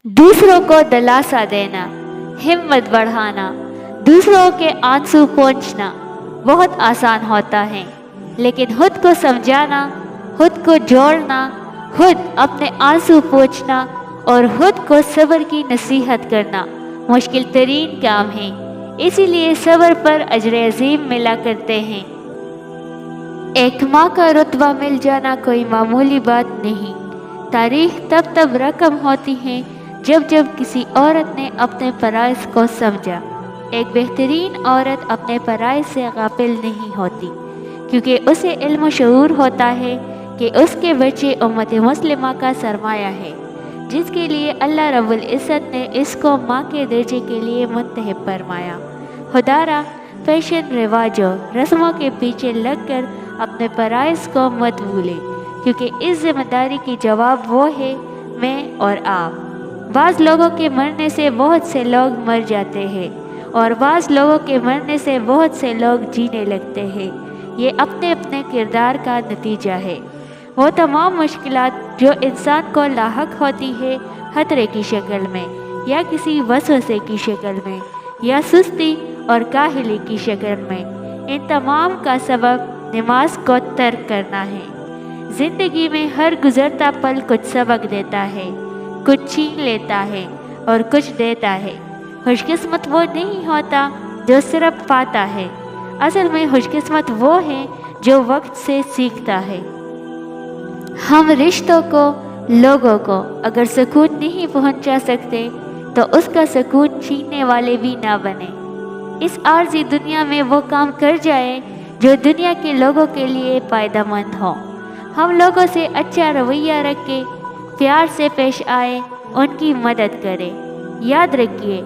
दूसरों को दिलासा देना, हिम्मत बढ़ाना, दूसरों के आंसू पोंछना बहुत आसान होता है, लेकिन खुद को समझाना, खुद को जोड़ना, खुद अपने आंसू पोंछना और खुद को सब्र की नसीहत करना मुश्किल तरीन काम है। इसीलिए सब्र पर अजर अजीम मिला करते हैं। एक माँ का रुतबा मिल जाना कोई मामूली बात नहीं। तारीख तब रकम होती है जब जब किसी औरत ने अपने फराइज़ को समझा। एक बेहतरीन औरत अपने फराइज़ से गाफिल नहीं होती, क्योंकि उसे इल्म शऊर होता है कि उसके बच्चे उम्मत मुस्लिमा का सरमाया है, जिसके लिए अल्लाह रब्बुल इज़्ज़त ने इसको माँ के दर्जे के लिए मुंतखब फरमाया। खुदारा फैशन रिवाजों रस्मों के पीछे लगकर अपने फराइज़ को मत भूले, क्योंकि इस जिम्मेदारी की जवाब वो है मैं और आप। बाज़ लोगों के मरने से बहुत से लोग मर जाते हैं और बाज़ लोगों के मरने से बहुत से लोग जीने लगते हैं। ये अपने अपने किरदार का नतीजा है। वो तमाम मुश्किलात जो इंसान को लाहक होती है खतरे की शक्ल में या किसी वसवसे की शक्ल में या सुस्ती और काहली की शक्ल में, इन तमाम का सबब नमाज को तर्क करना है। ज़िंदगी में हर गुज़रता पल कुछ सबक देता है, कुछ छीन लेता है और कुछ देता है। खुशकिस्मत वो नहीं होता जो सिर्फ पाता है, असल में खुशकिस्मत वो है जो वक्त से सीखता है। हम रिश्तों को, लोगों को अगर सुकून नहीं पहुंचा सकते तो उसका सुकून छीनने वाले भी ना बने। इस आर्जी दुनिया में वो काम कर जाए जो दुनिया के लोगों के लिए फ़ायदेमंद हो। हम लोगों से अच्छा रवैया रख के प्यार से पेश आए, उनकी मदद करें। याद रखिए,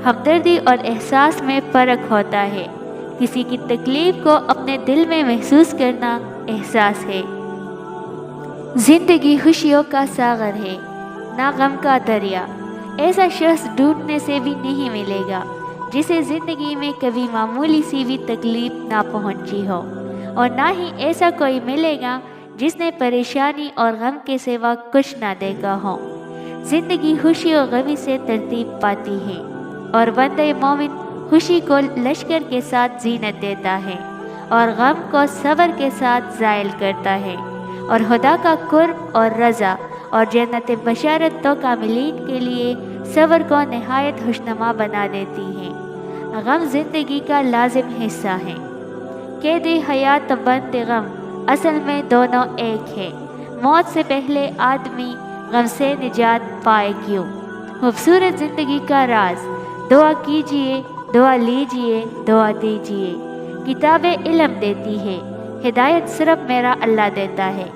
हमदर्दी और एहसास में फ़र्क होता है। किसी की तकलीफ़ को अपने दिल में महसूस करना एहसास है। ज़िंदगी खुशियों का सागर है, ना गम का दरिया। ऐसा शख्स ढूंढने से भी नहीं मिलेगा जिसे ज़िंदगी में कभी मामूली सी भी तकलीफ़ ना पहुंची हो, और ना ही ऐसा कोई मिलेगा जिसने परेशानी और गम के सिवा कुछ ना देखा हो। ज़िंदगी खुशी और गमी से तरतीब पाती है और बंदे मोमिन खुशी को लश्कर के साथ जीनत देता है और गम को सब्र के साथ ज़ायल करता है, और खुदा का कुर्ब और रज़ा और जन्नत बशारत तो कामिलीन के लिए सब्र को नहायत खुशनुमा बना देती है। गम ज़िंदगी का लाजिम हिस्सा है। कैद हयात बंद गम असल में दोनों एक है। मौत से पहले आदमी गम से निजात पाए क्यों? खूबसूरत ज़िंदगी का राज। दुआ कीजिए, दुआ लीजिए, दुआ दीजिए। किताबें इल्म देती है, हिदायत सिर्फ मेरा अल्लाह देता है।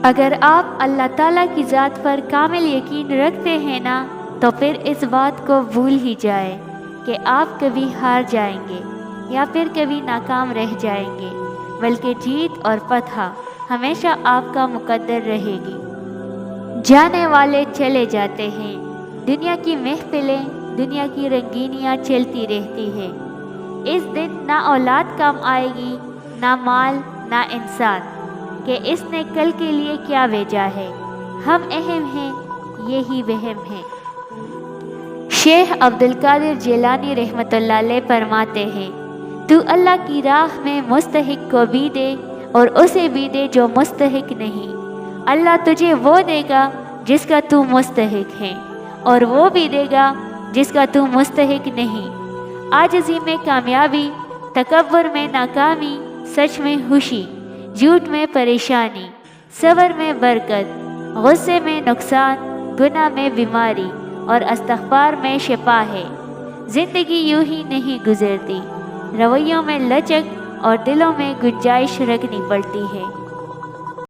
अगर आप अल्लाह ताला की ज़ात पर कामिल यकीन रखते हैं ना, तो फिर इस बात को भूल ही जाए कि आप कभी हार जाएंगे या फिर कभी नाकाम रह जाएंगे, बल्कि जीत और फतह हमेशा आपका मुकद्दर रहेगी। जाने वाले चले जाते हैं, दुनिया की महफिलें, दुनिया की रंगीनियाँ चलती रहती है। इस दिन ना औलाद काम आएगी, ना माल, ना इंसान, कि इसने कल के लिए क्या भेजा है। हम अहम हैं, यही वहम है। शेख अब्दुल कादिर जिलानी रहमतुल्लाह अलैह फरमाते हैं, तू अल्लाह की राह में मुस्तहिक को भी दे और उसे भी दे जो मुस्तहिक नहीं। अल्लाह तुझे वो देगा जिसका तू मुस्तहिक है, और वो भी देगा जिसका तू मुस्तहिक नहीं। आजिज़ी में कामयाबी, तकब्बुर में नाकामी, सच में खुशी, झूठ में परेशानी, सब्र में बरकत, गुस्से में नुकसान, गुनाह में बीमारी और इस्तिग़फ़ार में शिफा है। ज़िंदगी यूं ही नहीं गुजरती, रवैयों में लचक और दिलों में गुंजाइश रखनी पड़ती है।